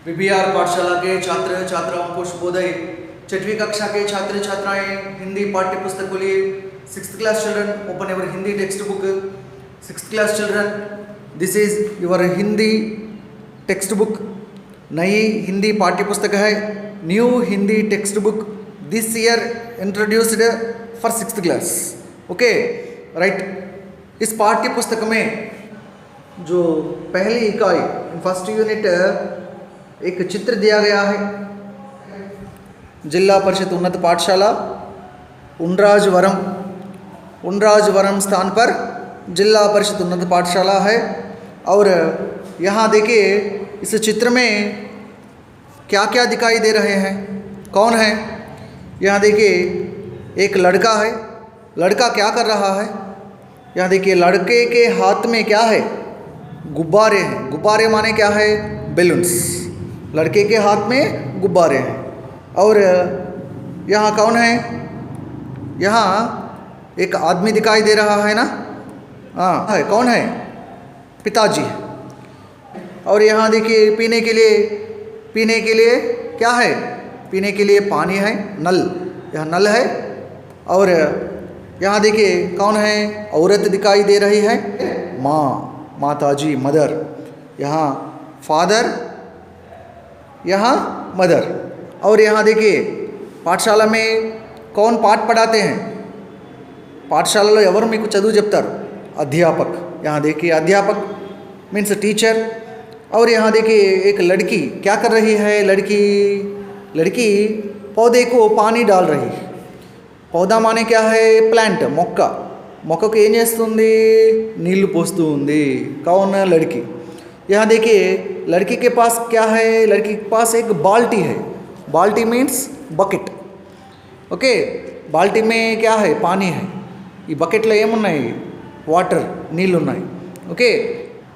विबीआर पाठशाला के छात्र छात्राओं को शुभोदय। 6वीं कक्षा के छात्र छात्राएं हिंदी पाठ्य पुस्तक को लिए 6th class children open your Hindi textbook। 6th class children, this is your Hindi textbook। नई हिंदी पाठ्य पुस्तक है, new Hindi text book this year introduced for 6th class। Okay right. इस पाठ्य पुस्तक में जो पहली इकाई फर्स्ट यूनिट एक चित्र दिया गया है। जिला परिषद उन्नत पाठशाला उनराजवरम स्थान पर जिला परिषद उन्नत पाठशाला है। और यहाँ देखिए इस चित्र में क्या क्या दिखाई दे रहे हैं, कौन है। यहाँ देखिए एक लड़का है, लड़का क्या कर रहा है। यहाँ देखिए लड़के के हाथ में क्या है, गुब्बारे हैं। गुब्बारे माने क्या है, बैलून्स। लड़के के हाथ में गुब्बारे हैं। और यहाँ कौन है, यहाँ एक आदमी दिखाई दे रहा है ना, हाँ है, कौन है, पिताजी। और यहाँ देखिए पीने के लिए क्या है, पीने के लिए पानी है, नल, यह नल है। और यहाँ देखिए कौन है, औरत दिखाई दे रही है, माँ, माताजी, मदर। यहाँ फादर, यहाँ मदर। और यहाँ देखिए पाठशाला में कौन पाठ पढ़ाते हैं, పాఠశాలలో ఎవరు మీకు చదువు చెప్తారు, अध्यापक। यहाँ देखिए अध्यापक मीन्स टीचर। और यहाँ देखिए एक लड़की क्या कर रही है, लड़की पौधे को पानी डाल रही है। पौधा माने क्या है, प्लांट, మొక్కకు ఏం చేస్తుంది, నీళ్లు పోస్తూ ఉంది। कौन, लड़की। यहाँ देखिए लड़की के पास क्या है, लड़की के पास एक बाल्टी है। बाल्टी मीन्स बकेट। ओके, बाल्टी में क्या है, पानी है। ఈ బకెట్లో ఏమున్నాయి, वाटर, नीళ్ళు ఉన్నాయి। ओके,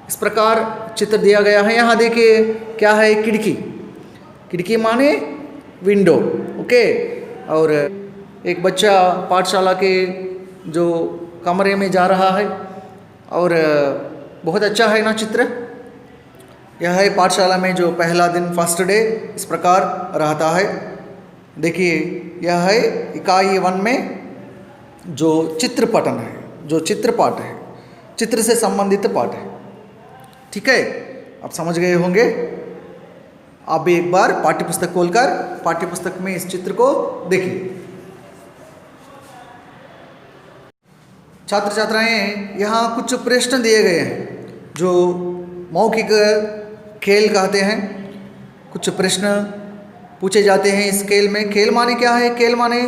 इस प्रकार चित्र दिया गया है। यहाँ देखिए क्या है, खिड़की माने विंडो। ओके, और एक बच्चा पाठशाला के जो कमरे में जा रहा है। और बहुत अच्छा है ना चित्र। यह है पाठशाला में जो पहला दिन, फर्स्ट डे, इस प्रकार रहता है। देखिए यह है इकाई 1 में जो चित्रपटन है, जो चित्रपाठ है, चित्र से संबंधित पाठ है। ठीक है, आप समझ गए होंगे। आप भी एक बार पाठ्यपुस्तक खोलकर पाठ्यपुस्तक में इस चित्र को देखिए। छात्र छात्राएं, यहाँ कुछ प्रश्न दिए गए हैं जो मौखिक खेल कहते हैं। कुछ प्रश्न पूछे जाते हैं इस खेल में। खेल माने क्या है, खेल माने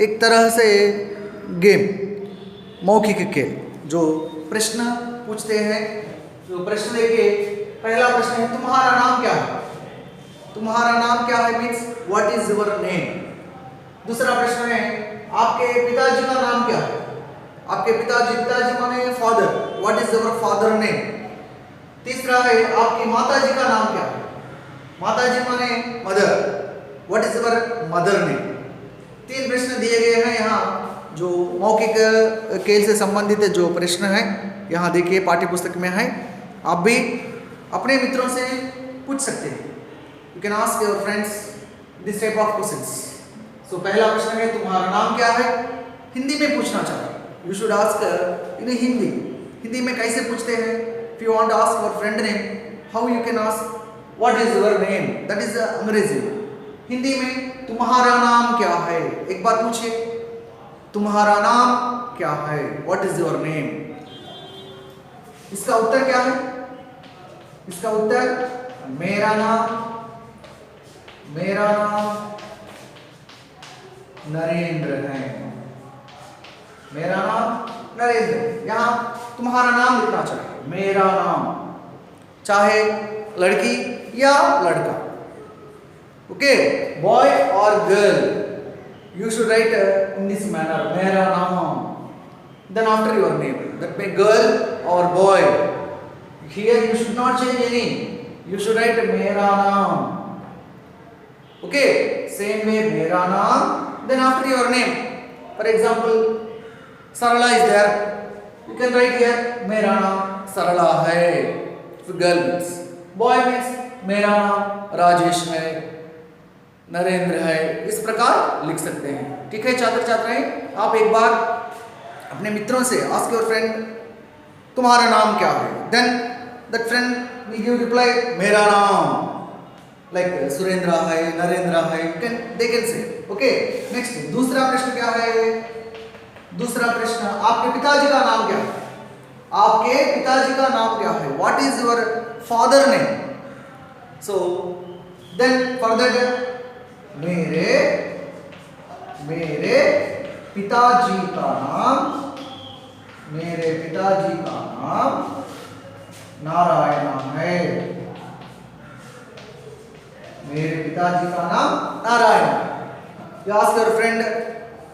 एक तरह से गेम, मौखिक खेल। जो प्रश्न पूछते हैं, जो प्रश्न देखिए, पहला प्रश्न है तुम्हारा नाम क्या है। तुम्हारा नाम क्या है means what is your name. दूसरा प्रश्न है आपके पिताजी का नाम क्या है। आपके पिताजी माने father, what is your father name. तीसरा है आपकी माताजी का नाम क्या है। माताजी माने mother, what is your mother name. 3 प्रश्न दिए गए हैं यहाँ जो मौखिक खेल से संबंधित जो प्रश्न है। यहाँ देखिए पाठ्यपुस्तक में है। आप भी अपने मित्रों से पूछ सकते हैं। You can ask your friends this type of questions. So पहला प्रश्न है तुम्हारा नाम क्या है। हिंदी में पूछना चाहिए। You should ask in Hindi. Hindi में कैसे पूछते हैं, if you want to ask your friend name, how you can ask what is your name, that is Angrezi. Hindi में तुम्हारा नाम क्या है, एक बार पूछिए, तुम्हारा नाम क्या है, व्हाट इज योर नेम। इसका उत्तर क्या है, इसका उत्तर मेरा नाम नरेंद्र है। मेरा नाम नरेंद्र। यहाँ तुम्हारा नाम लिखना चाहिए, मेरा नाम, चाहे लड़की या लड़का। ओके, बॉय और girl, you should write in this manner, मेरा नाम, then after your name, that may girl or boy. Here you should not change any, you should write मेरा नाम। Okay, same way मेरा नाम, then after your name. For example, Sarala is there, you can write here मेरा नाम सरला है। Girl means, boy means मेरा नाम राजेश है, नरेंद्र है, इस प्रकार लिख सकते हैं। ठीक है छात्र छात्राएं, आप एक बार अपने मित्रों से आस्क योर फ्रेंड तुम्हारा नाम क्या है, then that friend will give reply मेरा नाम लाइक सुरेंद्र है, नरेंद्र है, they can say. Okay next दूसरा प्रश्न क्या है? दूसरा प्रश्न आपके पिताजी का नाम क्या है? आपके पिताजी का नाम क्या है? What is your father name? So then further मेरे पिताजी का नाम नारायण है। मेरे पिताजी का नाम Narayan. You ask your friend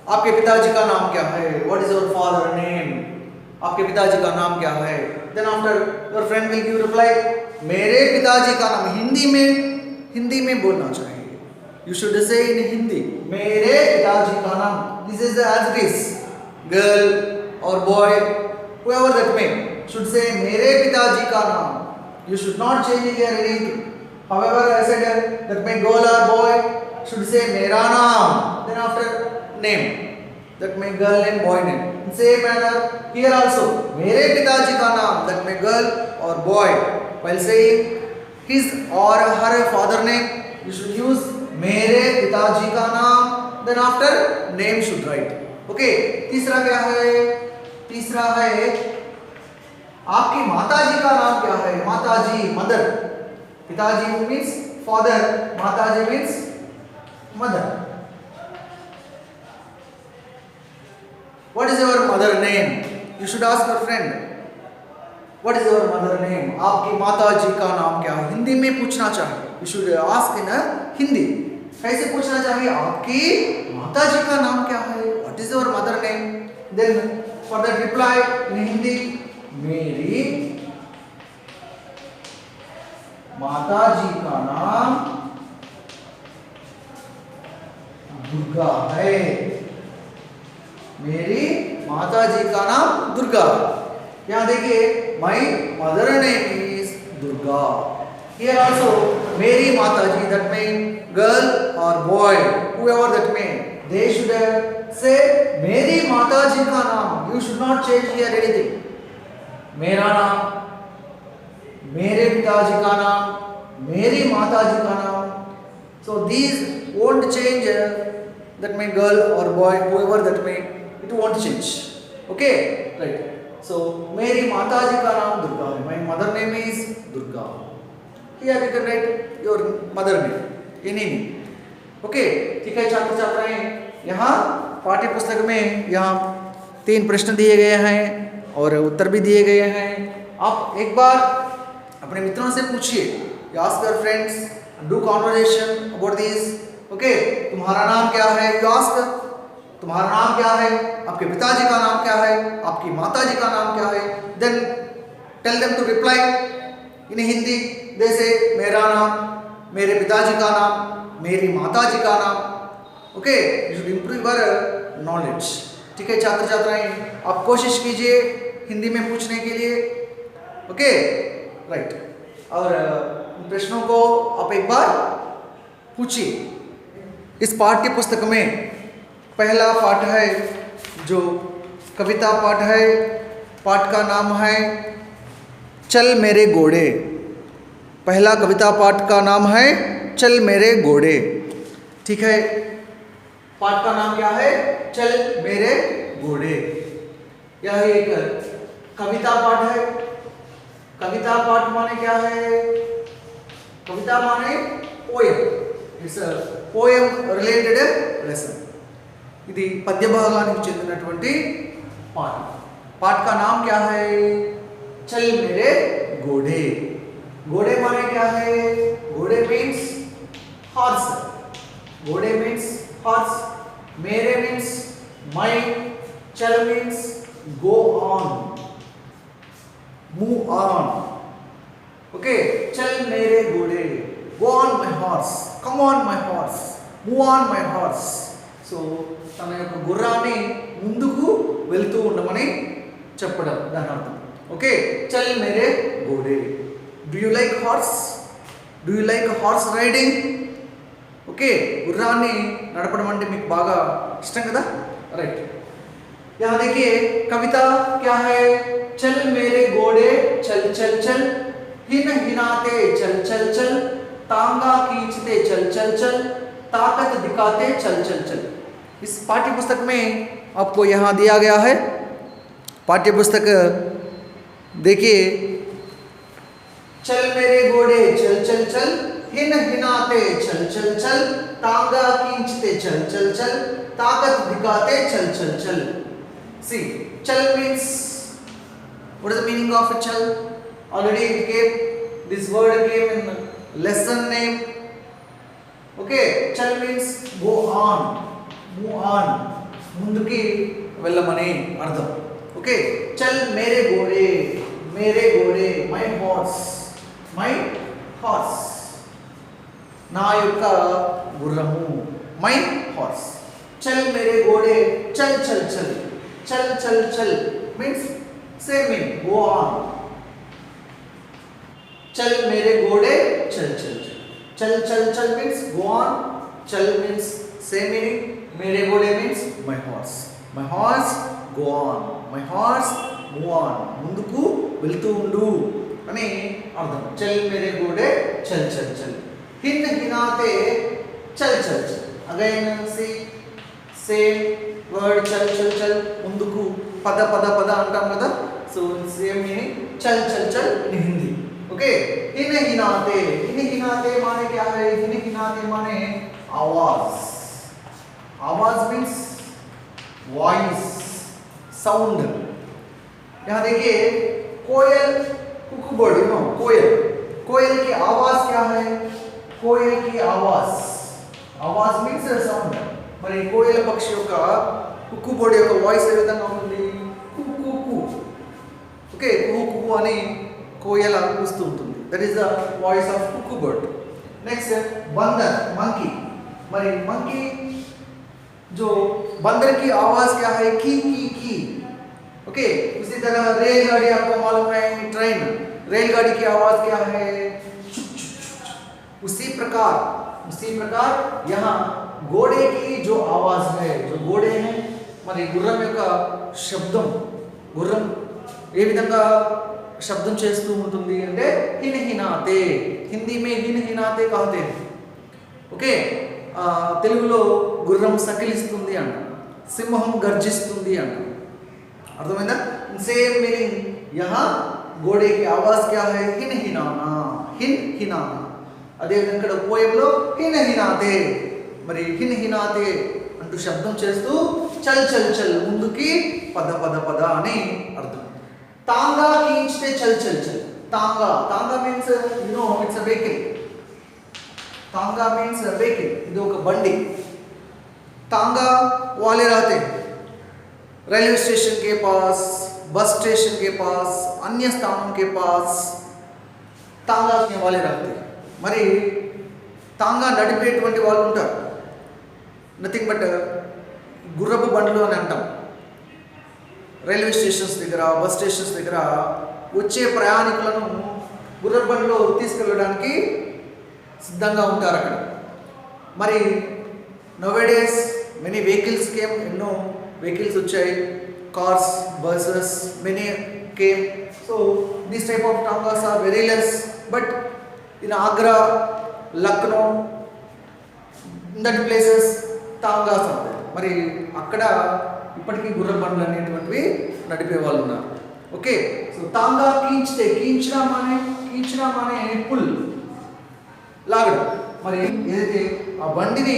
आपके पिताजी का नाम क्या है? What is your father name? आपके पिताजी का नाम क्या है? Then after your friend will give reply मेरे पिताजी का नाम। हिंदी में बोलना चाहिए। यू शुड से इन हिंदी मेरे पिताजी का नाम। This is as it is, girl और boy whoever that may should say मेरे पिताजी का नाम. You should not change here anything. However, I said that my girl or boy should say मेरा नाम. Then after name, that my girl name, boy name. In same manner here also मेरे पिताजी का नाम, that my girl or boy, while saying his or her father name, you should use मेरे पिताजी का नाम. Then after name should write. Okay. तीसरा क्या है? तीसरा है आपकी माताजी का नाम क्या है? माताजी, मदर. पिताजी मीन्स फादर, माताजी means mother. What is your mother name? You should ask your friend. What is your mother name? आपकी माताजी का नाम क्या है? हिंदी में पूछना चाहिए. You should ask in Hindi. कैसे पूछना चाहिए? आपकी माताजी का नाम क्या है? What is your mother name? Then for that reply in Hindi, मेरी माताजी का नाम दुर्गा है. मेरी माताजी का नाम दुर्गा. यहाँ देखिए, my mother name is Durga. Here also मेरी माताजी, that means girl or boy, whoever that may, they should say मेरी माताजी का नाम. You should not change here anything. मेरा नाम, मेरे पिताजी का नाम, मेरी माताजी का नाम. So these won't change. That may girl or boy, whoever that may, it won't change. Okay, right. So मेरी माताजी का नाम दुर्गा है. My mother name is Durga. Here you can write your mother name, any name. Okay, ठीक है छात्र छात्राएं. यहाँ पाठ्य पुस्तक में यहाँ 3 प्रश्न दिए गए हैं और उत्तर भी दिए गए हैं. आप एक बार अपने मित्रों से पूछिए. Ask your friends, do conversation about this. Okay, तुम्हारा नाम क्या है? यू आस्क तुम्हारा नाम क्या है? आपके पिताजी का नाम क्या है? आपकी माताजी का नाम क्या है? Then tell them to reply in Hindi. जैसे मेरा नाम, मेरे पिताजी का नाम, मेरी माताजी का नाम. Okay, you should improve your knowledge. ठीक है छात्र छात्राएं, आप कोशिश कीजिए हिंदी में पूछने के लिए. Okay, right. और प्रश्नों को आप एक बार पूछिए. इस पाठ्य पुस्तक में पहला पाठ है जो कविता पाठ है. पाठ का नाम है चल मेरे घोड़े. पहला कविता पाठ का नाम है चल मेरे घोड़े. ठीक है, पाठ का नाम क्या है? चल मेरे घोड़े. यह एक कविता पाठ है. कविता पाठ माने क्या है? कविता माने poem. It's a poem related lesson. ఇది పద్య భాగానికి చెందినటువంటి పాట. पाठ का नाम क्या है? चल मेरे घोड़े. घोड़े माने क्या है? घोड़े मीन्स हॉर्स. घोड़े मीन्स हॉर्स. मेरे मीन्स माई. चल means go on, move on. Okay, चल मेरे घोड़े. Go on my horse, come on my horse, move on my horse. So తన యొక్క గుర్రాన్ని ముందుకు వెళ్తూ ఉండమని చెప్పడం దాని అర్థం. ఓకే, చల్ మేరే घोड़े. Do you like horse? Do you like horse riding? Okay, గుర్రాన్ని నడపడం అంటే మీకు బాగా ఇష్టం కదా, రైట్. यहाँ देखिए कविता क्या है, चल मेरे घोड़े चल चल चल, हिन हिनाते चल चल चल, तांगा खींचते चल चल चल, ताकत दिखाते चल चल चल. इस पाठ्य पुस्तक में आपको यहाँ दिया गया है. पाठ्य पुस्तक देखिए, चल मेरे घोड़े चल चल चल, हिन हिनाते चल चल चल, तांगा खींचते चल चल चल, ताकत दिखाते चल चल चल. See, chal means, what is the meaning of a chal? Already it came, this word came in lesson name. Okay, chal means go on, move on, munduki vellamane ardham. Okay, chal mere घोड़े, my horse, నా యొక్క గుర్రము, my horse. చల్ మేరే घोड़े చల్ చల్ చల్, चल चल चल means same meaning, go on. चल मेरे घोड़े चल चल चल, चल चल चल means go on, चल means same meaning, मेरे घोड़े means my horse go on, my horse move on, ముందుకు వెళ్తూ ఉండు అని అర్థం. చల్ మేరే घोड़े చల్ చల్ చల్, హిన్ హినాతే చల్ చల్ చల్. అగైన్ సి సేమ్ వర్డ్ చల్ చల్ చల్, ముందుకు పద పద పద అంటాం కదా, సో సేమ్ మీనింగ్ చల్ చల్ చల్ ఇన్ హింदी. ओके, हिन हिनाते माने क्या है? हिन हिनाते माने आवाज मीन्स वॉइस, साउंड. यहाँ देखिए कोयल, कुकू बर्ड, यू नो कोयल की आवाज क्या है? कोयल की आवाज मीन्स साउंड. మరి కోయల పక్షి యొక్క కుక్కు బర్డ్ యొక్క వాయిస్ ఏ విధంగా ఉంటుంది? కుక్కు. ఓకే, కుక్కు అని కోయల కూస్తూ ఉంటుంది. That is the voice of cook bird. Next बंदर, मंकी. మరి मंकी जो बंदर की आवाज क्या है? की. ओके, उसी तरह रेलगाड़ी आपको मालूम है, ट्रेन, रेलगाड़ी की आवाज क्या है? उसी प्रकार यहाँ घोड़े की जो आवाज है, जो घोड़े हैं మరి గుర్రం యొక్క శబ్దం, గుర్రం ఏ విధంగా శబ్దం చేస్తూ ఉంటుంది అంటే హిన్ హినాతే, హిందీ మే హిన్ హినాతే कहते हैं. ఓకే, తెలుగులో గుర్రం సకిలిస్తుంది అంట, సింహం గర్జిస్తుంది అంట. అర్థమైందా? సేమ్ మీనింగ్ यहाँ घोड़े की आवाज क्या है? हिन हिनाना. అదే విధంగా ఇక్కడ పోయంలో హిన్ హినాతే, మరి హిన్ హినాతే అంటూ శబ్దం చేస్తూ చల్ చల్ చల్, ముందుకి పద పద పద అని అర్థం. తాంగా ఖీంచితే చల్ చల్ చల్. Tonga means you know it's a vehicle. Tonga means vehicle, ఇది ఒక బండి. తాంగా वाले रहते हैं रेलवे स्टेशन के पास, बस स्टेशन के पास, अन्य स्थानों के पास తాంగా वाले रहते हैं. మరి తాంగా నడిపేటువంటి వాళ్ళు ఉంటారు, నథింగ్ బట్ గుర్రపు బండ్లు అని అంటాం. రైల్వే స్టేషన్స్ దగ్గర, బస్ స్టేషన్స్ దగ్గర వచ్చే ప్రయాణికులను గుర్రపు బండిలో తీసుకెళ్ళడానికి సిద్ధంగా ఉంటారు అక్కడ. మరి నోవేడేస్ మెనీ వెహికల్స్ కేమ్, ఎన్నో వెహికల్స్ వచ్చాయి, cars, buses, many came. So this type of tongas are very less, but in Agra, Lucknow, in that places tongas ఉంటాయి. మరి అక్కడ ఇప్పటికీ గుర్ర బండ్లు అనేటువంటివి నడిపే వాళ్ళు ఉన్నారు. ఓకే, సో తాంగా కీంచితే, కీంచనా మానే పుల్, లాగడం. మరి ఏదైతే ఆ బండిని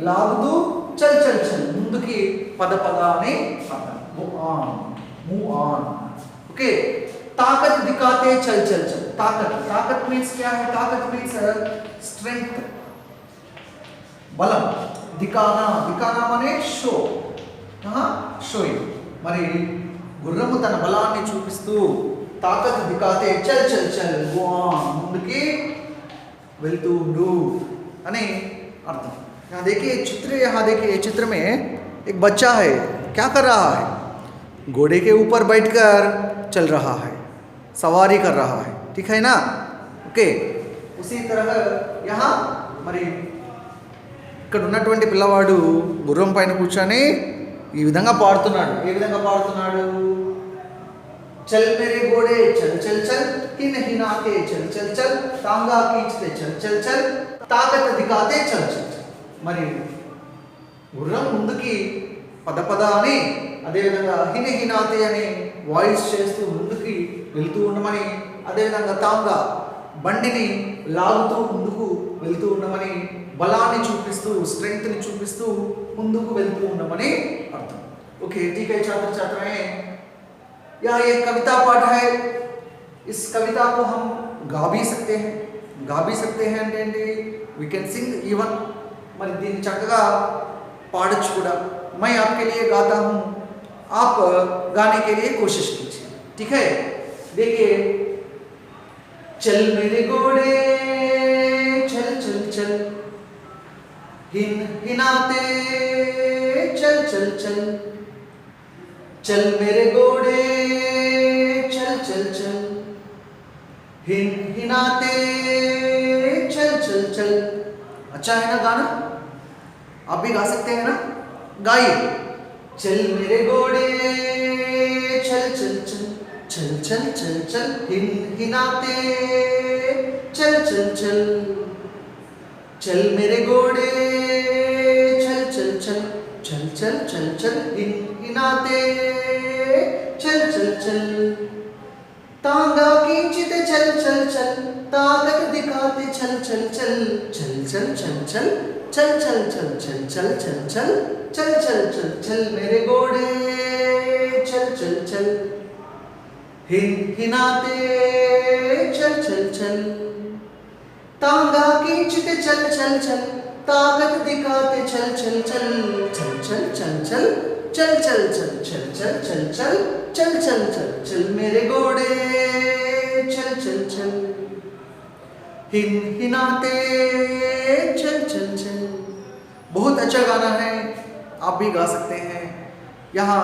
లాగుతూ చల్ చల్ చల్, ముందుకి పద పద అని అర్థం. Move on. ఓకే, ताकत दिखाते चल चल चल. ताकत मीन्स क्या है? ताकत मीन्स स्ट्रेंथ, बलम. दिखाना माने షో, షోయింగ్. మరి గుర్రము తన బలాన్ని చూపిస్తూ తాకత్ దిఖాతే చల్ చల్ చల్, గో ఆన్, ముందుకి వెళ్తూ ఉండు అని అర్థం. यहाँ देखिए चित्र में एक बच्चा है, क्या कर रहा है? घोड़े के ऊपर बैठकर चल रहा है, सवारी कर रहा है. ठीक है ना? ओके, उसी तरह यहाँ మరి ఇక్కడ ఉన్నటువంటి పిల్లవాడు గుర్రం పైన కూర్చొని ఈ విధంగా పాడుతున్నాడు. ఏ విధంగా పాడుతున్నాడు? चल मेरे घोड़े चल चल चल, हिन हिनाते चल चल चल, तांगा खींचते चल चल चल, ताकत दिखाते चल चल चल. మరి గుర్రం ముందుకి పద పద అని, అదేవిధంగా హిన హినాతే అని వాయిస్ చేస్తూ ముందుకి వెళ్తూ ఉండమని, అదేవిధంగా తాంగా బండిని లాగుతూ ముందుకు వెళ్తూ ఉండమని, బలాన్ని చూపిస్తూ స్ట్రెంగ్త్ని చూపిస్తూ ముందుకు వెళ్తూ ఉండమని అర్థం. ఓకే, ठीक है छात्र छात्राएं, यह एक कविता पाठ है. इस कविता को हम गा भी सकते हैं అంటే वी कैन सिंग इवन. మరి దీన్ని చక్కగా పాడొచ్చు కూడా. मैं आपके लिए गाता हूँ, आप गाने के लिए कोशिश कीजिए. ठीक है, देखिए. चल मेरे घोड़े चल चल चल, हिन हिनाते चल चल चल, चल मेरे घोड़े चल चल चल, हिन हिनाते चल चल चल. अच्छा है ना गाना? आप भी गा सकते हैं ना? गाइए. चल मेरे घोड़े चल चल चल, चल चल चल चल, हिन हिनाते चल चल चल, चल मेरे घोड़े चल चल चल, चल चल चल चल, हिन हिनाते चल चल चल, तांगा खींचते चल चल चल, ताकत दिखाते चल चल चल, चल चल चल चल, चल चल चल चल चल चल चल, चल चल चल चल मेरे घोड़े चल चल चल, हिन हिनाते चल चल चल, तांगा खींचते चल चल चल, ताकत दिखाते चल चल चल, चल चल चल चल, चल चल चल चल चल चल चल, चल चल चल चल मेरे घोड़े चल चल चल, हिन हिनाते चल चल चल. बहुत अच्छा गाना है, आप भी गा सकते हैं. यहाँ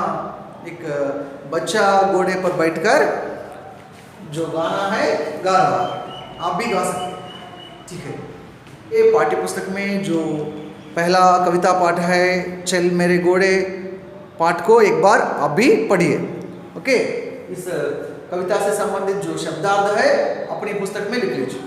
एक बच्चा घोड़े पर बैठकर जो गाना है गा रहा है, आप भी गा सकते हैं. ठीक है, ये पाठ्य पुस्तक में जो पहला कविता पाठ है चल मेरे घोड़े पाठ को एक बार आप भी पढ़िए. ओके, इस कविता से संबंधित जो शब्दार्थ है अपनी पुस्तक में लिख लीजिए.